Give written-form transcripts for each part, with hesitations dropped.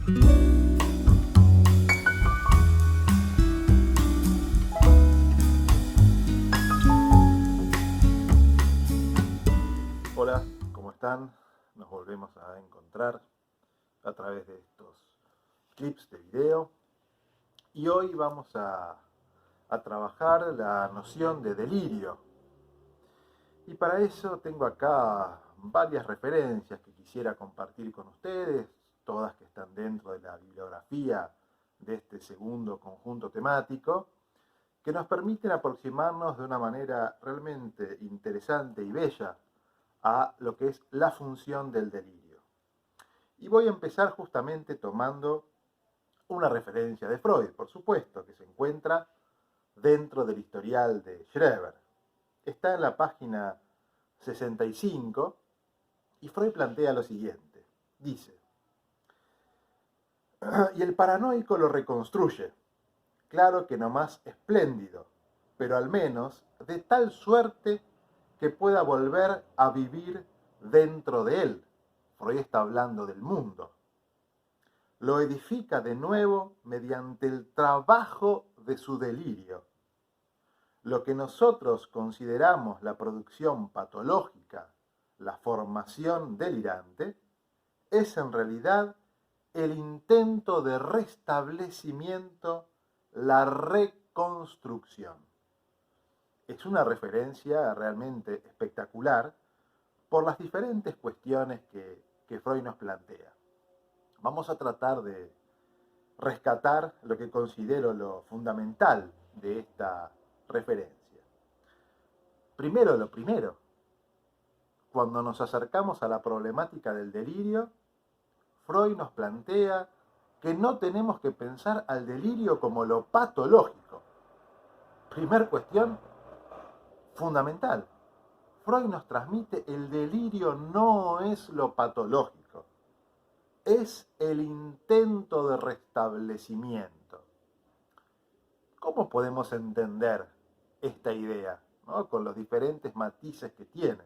Hola, ¿cómo están? Nos volvemos a encontrar a través de estos clips de video y hoy vamos a trabajar la noción de delirio. Y para eso tengo acá varias referencias que quisiera compartir con ustedes, todas que están dentro de la bibliografía de este segundo conjunto temático, que nos permiten aproximarnos de una manera realmente interesante y bella a lo que es la función del delirio. Y voy a empezar justamente tomando una referencia de Freud, por supuesto, que se encuentra dentro del historial de Schreber. Está en la página 65 y Freud plantea lo siguiente. Dice, y el paranoico lo reconstruye, claro que no más espléndido, pero al menos de tal suerte que pueda volver a vivir dentro de él. Freud está hablando del mundo. Lo edifica de nuevo mediante el trabajo de su delirio. Lo que nosotros consideramos la producción patológica, la formación delirante, es en realidad el intento de restablecimiento, la reconstrucción. Es una referencia realmente espectacular por las diferentes cuestiones que Freud nos plantea. Vamos a tratar de rescatar lo que considero lo fundamental de esta referencia. Primero lo primero, cuando nos acercamos a la problemática del delirio, Freud nos plantea que no tenemos que pensar al delirio como lo patológico. Primer cuestión fundamental. Freud nos transmite el delirio no es lo patológico, es el intento de restablecimiento. ¿Cómo podemos entender esta idea, ¿no? Con los diferentes matices que tiene?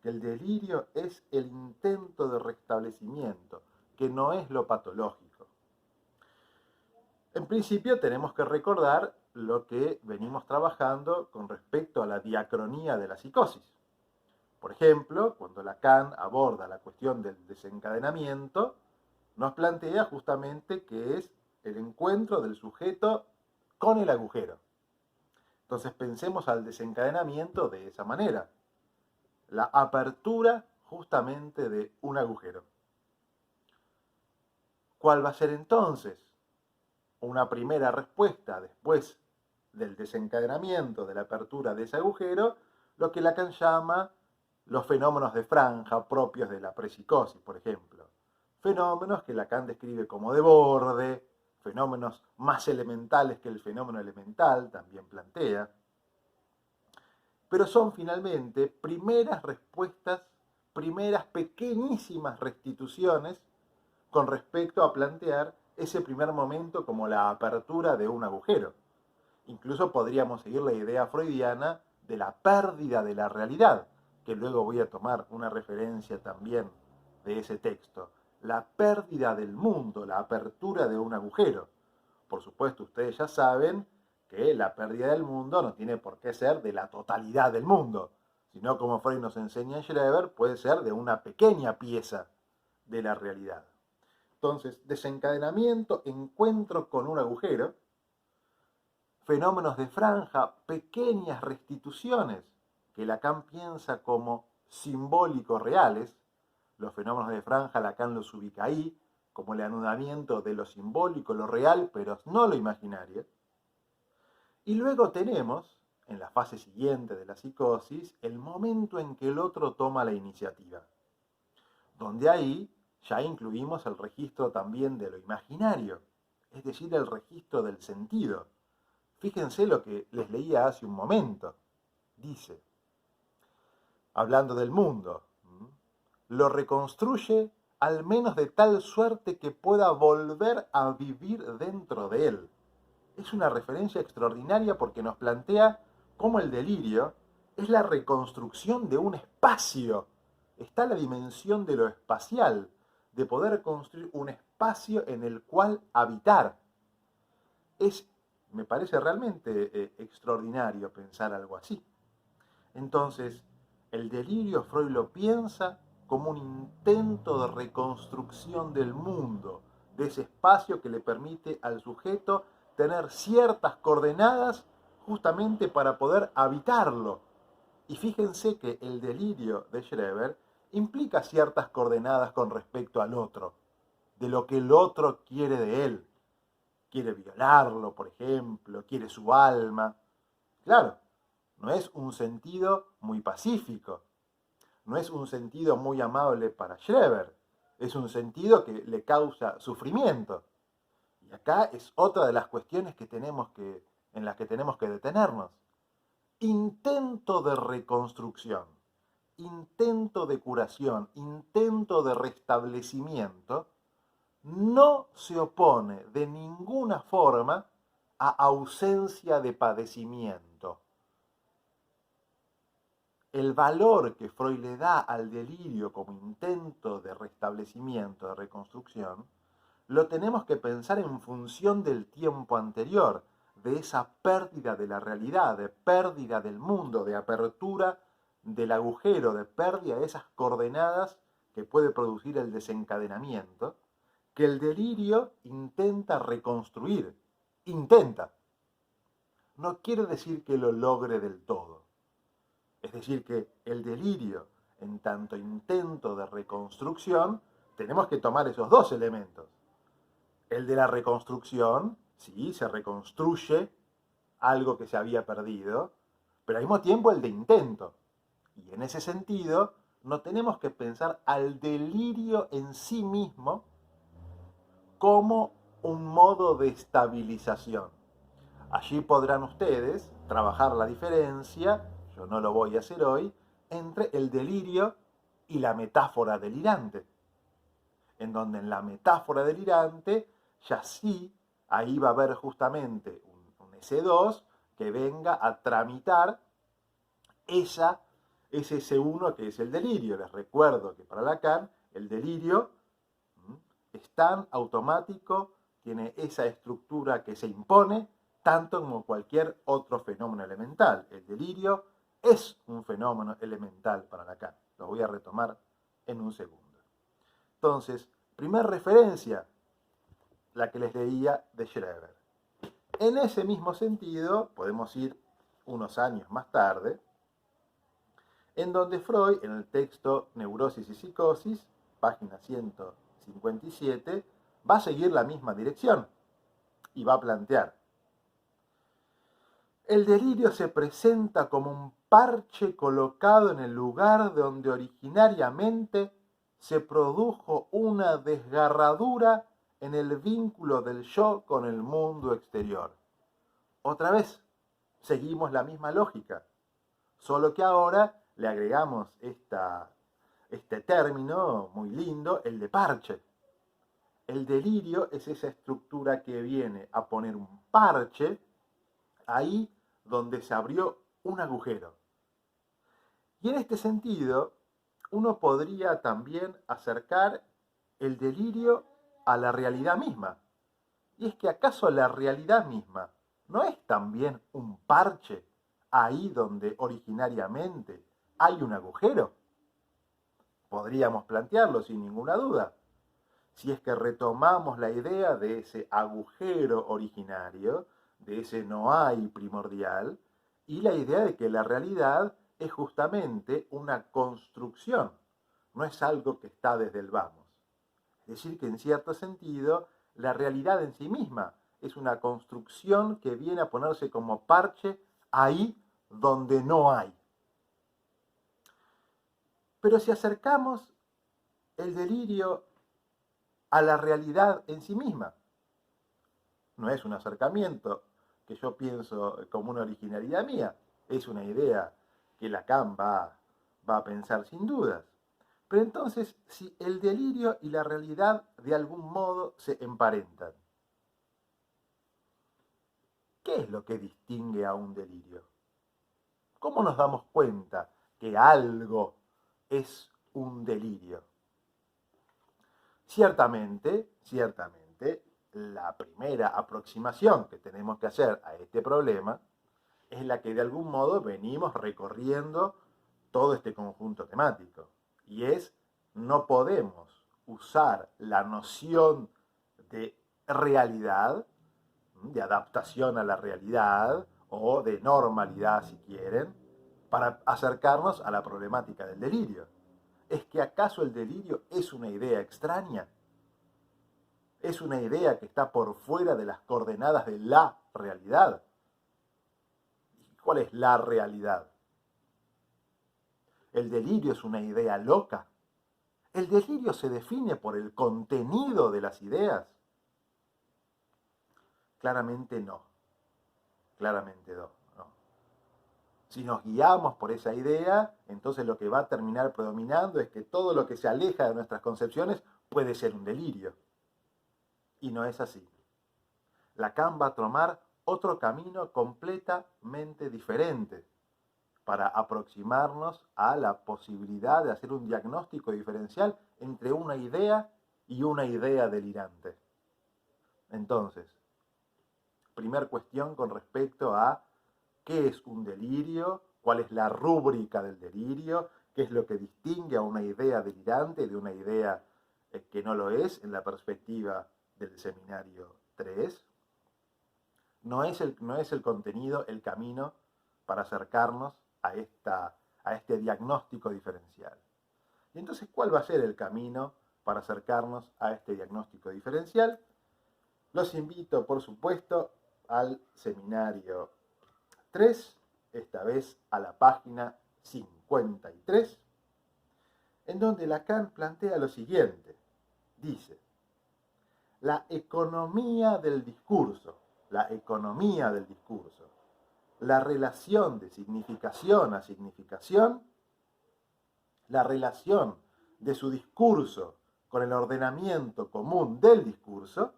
Que el delirio es el intento de restablecimiento, que no es lo patológico. En principio tenemos que recordar lo que venimos trabajando con respecto a la diacronía de la psicosis. Por ejemplo, cuando Lacan aborda la cuestión del desencadenamiento, nos plantea justamente que es el encuentro del sujeto con el agujero. Entonces pensemos al desencadenamiento de esa manera. La apertura justamente de un agujero. ¿Cuál va a ser entonces una primera respuesta después del desencadenamiento, de la apertura de ese agujero? Lo que Lacan llama los fenómenos de franja propios de la prepsicosis, por ejemplo. Fenómenos que Lacan describe como de borde, fenómenos más elementales que el fenómeno elemental, también plantea. Pero son finalmente primeras respuestas, primeras pequeñísimas restituciones con respecto a plantear ese primer momento como la apertura de un agujero. Incluso podríamos seguir la idea freudiana de la pérdida de la realidad, que luego voy a tomar una referencia también de ese texto. La pérdida del mundo, la apertura de un agujero. Por supuesto, ustedes ya saben que la pérdida del mundo no tiene por qué ser de la totalidad del mundo, sino como Freud nos enseña en Schreber, puede ser de una pequeña pieza de la realidad. Entonces, desencadenamiento, encuentro con un agujero, fenómenos de franja, pequeñas restituciones que Lacan piensa como simbólicos reales. Los fenómenos de franja Lacan los ubica ahí, como el anudamiento de lo simbólico, lo real, pero no lo imaginario. Y luego tenemos, en la fase siguiente de la psicosis, el momento en que el otro toma la iniciativa, donde ahí ya incluimos el registro también de lo imaginario, es decir, el registro del sentido. Fíjense lo que les leía hace un momento. Dice, hablando del mundo, lo reconstruye al menos de tal suerte que pueda volver a vivir dentro de él. Es una referencia extraordinaria porque nos plantea cómo el delirio es la reconstrucción de un espacio. Está la dimensión de lo espacial, de poder construir un espacio en el cual habitar. Me parece realmente extraordinario pensar algo así. Entonces, el delirio Freud lo piensa como un intento de reconstrucción del mundo, de ese espacio que le permite al sujeto tener ciertas coordenadas justamente para poder habitarlo. Y fíjense que el delirio de Schreber implica ciertas coordenadas con respecto al otro, de lo que el otro quiere de él. Quiere violarlo, por ejemplo, quiere su alma. Claro, no es un sentido muy pacífico, no es un sentido muy amable para Schreber, es un sentido que le causa sufrimiento. Y acá es otra de las cuestiones en las que tenemos que detenernos. Intento de reconstrucción, intento de curación, intento de restablecimiento, no se opone de ninguna forma a ausencia de padecimiento. El valor que Freud le da al delirio como intento de restablecimiento, de reconstrucción, lo tenemos que pensar en función del tiempo anterior, de esa pérdida de la realidad, de pérdida del mundo, de apertura del agujero, de pérdida de esas coordenadas que puede producir el desencadenamiento, que el delirio intenta reconstruir. Intenta. No quiere decir que lo logre del todo. Es decir, que el delirio, en tanto intento de reconstrucción, tenemos que tomar esos dos elementos. El de la reconstrucción, sí, se reconstruye algo que se había perdido, pero al mismo tiempo el de intento. Y en ese sentido, no tenemos que pensar al delirio en sí mismo como un modo de estabilización. Allí podrán ustedes trabajar la diferencia, yo no lo voy a hacer hoy, entre el delirio y la metáfora delirante. En donde en la metáfora delirante, ya sí, ahí va a haber justamente un S2 que venga a tramitar ese S1 que es el delirio. Les recuerdo que para Lacan el delirio es tan automático, tiene esa estructura que se impone, tanto como cualquier otro fenómeno elemental. El delirio es un fenómeno elemental para Lacan. Lo voy a retomar en un segundo. Entonces, primera referencia, la que les leía de Schreber. En ese mismo sentido, podemos ir unos años más tarde, en donde Freud, en el texto Neurosis y Psicosis, página 157, va a seguir la misma dirección y va a plantear: el delirio se presenta como un parche colocado en el lugar donde originariamente se produjo una desgarradura en el vínculo del yo con el mundo exterior. Otra vez, seguimos la misma lógica, solo que ahora le agregamos este término muy lindo, el de parche. El delirio es esa estructura que viene a poner un parche ahí donde se abrió un agujero. Y en este sentido, uno podría también acercar el delirio a la realidad misma. Y es que acaso la realidad misma no es también un parche ahí donde originariamente hay un agujero. Podríamos plantearlo sin ninguna duda. Si es que retomamos la idea de ese agujero originario, de ese no hay primordial, y la idea de que la realidad es justamente una construcción, no es algo que está desde el vamos. Es decir, que en cierto sentido, la realidad en sí misma es una construcción que viene a ponerse como parche ahí donde no hay. Pero si acercamos el delirio a la realidad en sí misma, no es un acercamiento que yo pienso como una originalidad mía, es una idea que Lacan va a pensar sin dudas. Pero entonces, si el delirio y la realidad de algún modo se emparentan, ¿qué es lo que distingue a un delirio? ¿Cómo nos damos cuenta que algo es un delirio? Ciertamente, la primera aproximación que tenemos que hacer a este problema es la que de algún modo venimos recorriendo todo este conjunto temático. Y es, no podemos usar la noción de realidad, de adaptación a la realidad o de normalidad, si quieren, para acercarnos a la problemática del delirio. ¿Es que acaso el delirio es una idea extraña? ¿Es una idea que está por fuera de las coordenadas de la realidad? ¿Y cuál es la realidad? ¿El delirio es una idea loca? ¿El delirio se define por el contenido de las ideas? Claramente no. Claramente no. Si nos guiamos por esa idea, entonces lo que va a terminar predominando es que todo lo que se aleja de nuestras concepciones puede ser un delirio. Y no es así. Lacan va a tomar otro camino completamente diferente para aproximarnos a la posibilidad de hacer un diagnóstico diferencial entre una idea y una idea delirante. Entonces, primer cuestión con respecto a qué es un delirio, cuál es la rúbrica del delirio, qué es lo que distingue a una idea delirante de una idea que no lo es en la perspectiva del seminario 3. No es el contenido el camino para acercarnos a este diagnóstico diferencial. Y entonces, ¿cuál va a ser el camino para acercarnos a este diagnóstico diferencial? Los invito, por supuesto, al seminario 3, esta vez a la página 53, en donde Lacan plantea lo siguiente. Dice, la economía del discurso, la relación de significación a significación, la relación de su discurso con el ordenamiento común del discurso,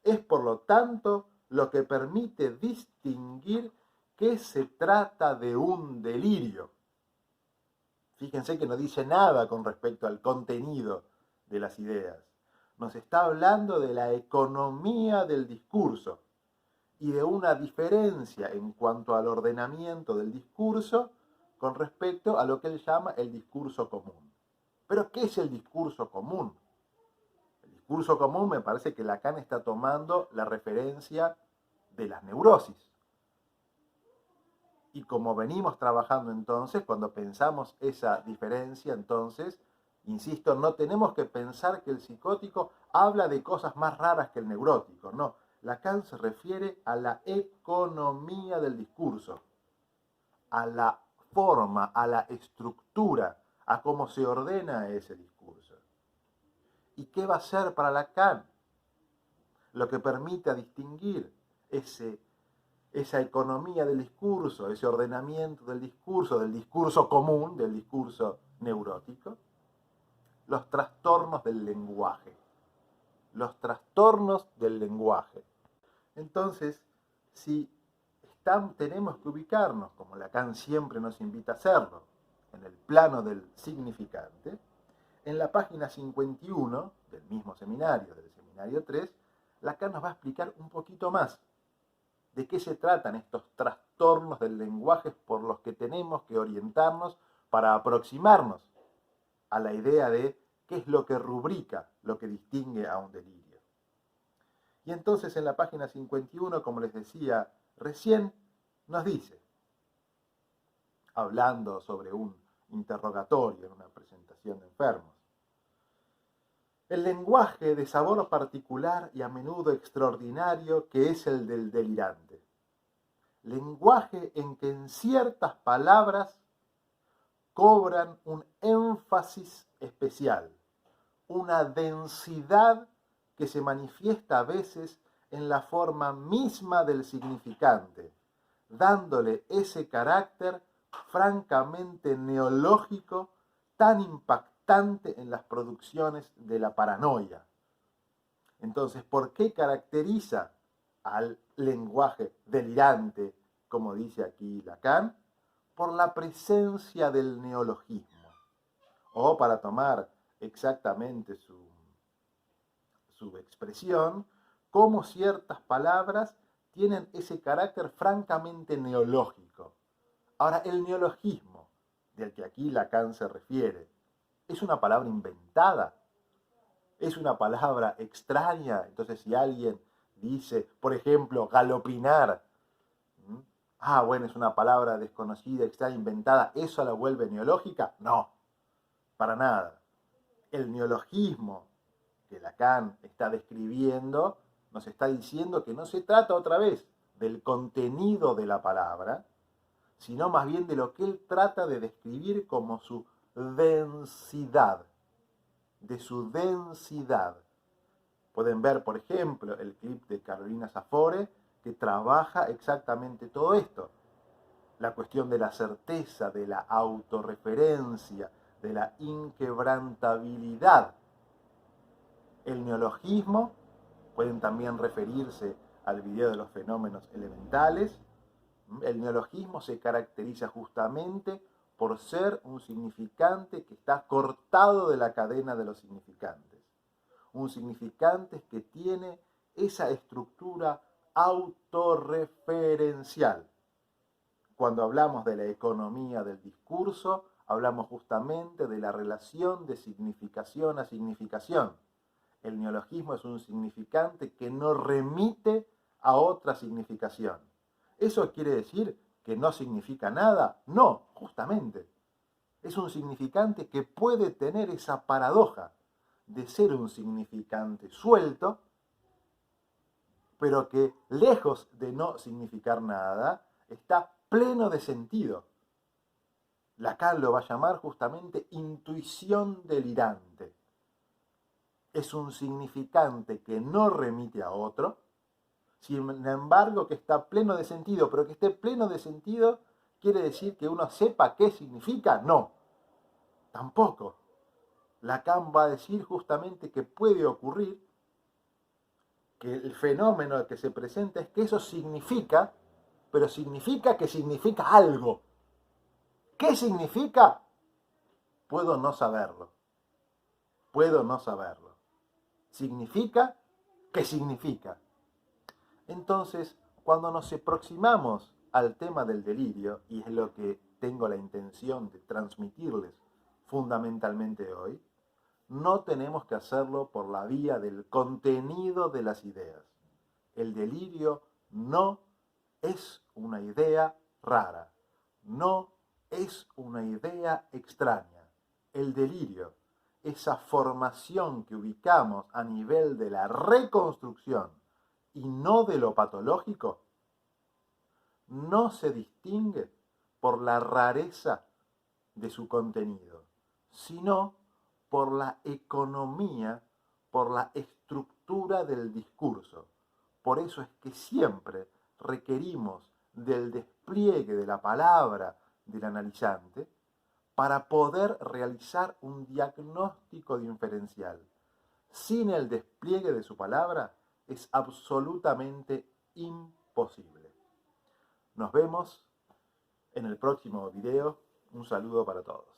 es por lo tanto lo que permite distinguir que se trata de un delirio. Fíjense que no dice nada con respecto al contenido de las ideas. Nos está hablando de la economía del discurso y de una diferencia en cuanto al ordenamiento del discurso con respecto a lo que él llama el discurso común. ¿Pero qué es el discurso común? El discurso común me parece que Lacan está tomando la referencia de las neurosis. Y como venimos trabajando entonces, cuando pensamos esa diferencia, entonces, insisto, no tenemos que pensar que el psicótico habla de cosas más raras que el neurótico, no. Lacan se refiere a la economía del discurso, a la forma, a la estructura, a cómo se ordena ese discurso. ¿Y qué va a ser para Lacan? Lo que permita distinguir esa economía del discurso, ese ordenamiento del discurso común, del discurso neurótico, los trastornos del lenguaje. Los trastornos del lenguaje. Entonces, si tenemos que ubicarnos, como Lacan siempre nos invita a hacerlo, en el plano del significante, en la página 51 del mismo seminario, del seminario 3, Lacan nos va a explicar un poquito más de qué se tratan estos trastornos del lenguaje por los que tenemos que orientarnos para aproximarnos a la idea de qué es lo que rubrica, lo que distingue a un delirio. Y entonces en la página 51, como les decía recién, nos dice, hablando sobre un interrogatorio en una presentación de enfermos, el lenguaje de sabor particular y a menudo extraordinario que es el del delirante. Lenguaje en que en ciertas palabras cobran un énfasis especial, una densidad que se manifiesta a veces en la forma misma del significante, dándole ese carácter francamente neológico tan impactante en las producciones de la paranoia. Entonces, ¿por qué caracteriza al lenguaje delirante, como dice aquí Lacan? Por la presencia del neologismo. O para tomar exactamente su expresión, cómo ciertas palabras tienen ese carácter francamente neológico. Ahora, el neologismo, del que aquí Lacan se refiere, ¿es una palabra inventada? ¿Es una palabra extraña? Entonces, si alguien dice, por ejemplo, galopinar, bueno, es una palabra desconocida, extraña, inventada, ¿eso la vuelve neológica? No, para nada. El neologismo que Lacan está describiendo nos está diciendo que no se trata otra vez del contenido de la palabra, sino más bien de lo que él trata de describir como su densidad, de su densidad. Pueden ver, por ejemplo, el clip de Carolina Safore, que trabaja exactamente todo esto. La cuestión de la certeza, de la autorreferencia, de la inquebrantabilidad. El neologismo, pueden también referirse al video de los fenómenos elementales. El neologismo se caracteriza justamente por ser un significante que está cortado de la cadena de los significantes. Un significante que tiene esa estructura autorreferencial. Cuando hablamos de la economía del discurso, hablamos justamente de la relación de significación a significación. El neologismo es un significante que no remite a otra significación. ¿Eso quiere decir que no significa nada? No, justamente. Es un significante que puede tener esa paradoja de ser un significante suelto, pero que lejos de no significar nada, está pleno de sentido. Lacan lo va a llamar justamente intuición delirante. Es un significante que no remite a otro, sin embargo que está pleno de sentido, pero que esté pleno de sentido quiere decir que uno sepa qué significa. No, tampoco. Lacan va a decir justamente que puede ocurrir que el fenómeno que se presenta es que eso significa, pero significa que significa algo. ¿Qué significa? Puedo no saberlo. Puedo no saberlo. Significa que significa. Entonces, cuando nos aproximamos al tema del delirio, y es lo que tengo la intención de transmitirles fundamentalmente hoy, no tenemos que hacerlo por la vía del contenido de las ideas. El delirio no es una idea rara, no es una idea extraña. El delirio, esa formación que ubicamos a nivel de la reconstrucción y no de lo patológico, no se distingue por la rareza de su contenido, sino por la economía, por la estructura del discurso. Por eso es que siempre requerimos del despliegue de la palabra del analizante para poder realizar un diagnóstico diferencial. Sin el despliegue de su palabra es absolutamente imposible. Nos vemos en el próximo video. Un saludo para todos.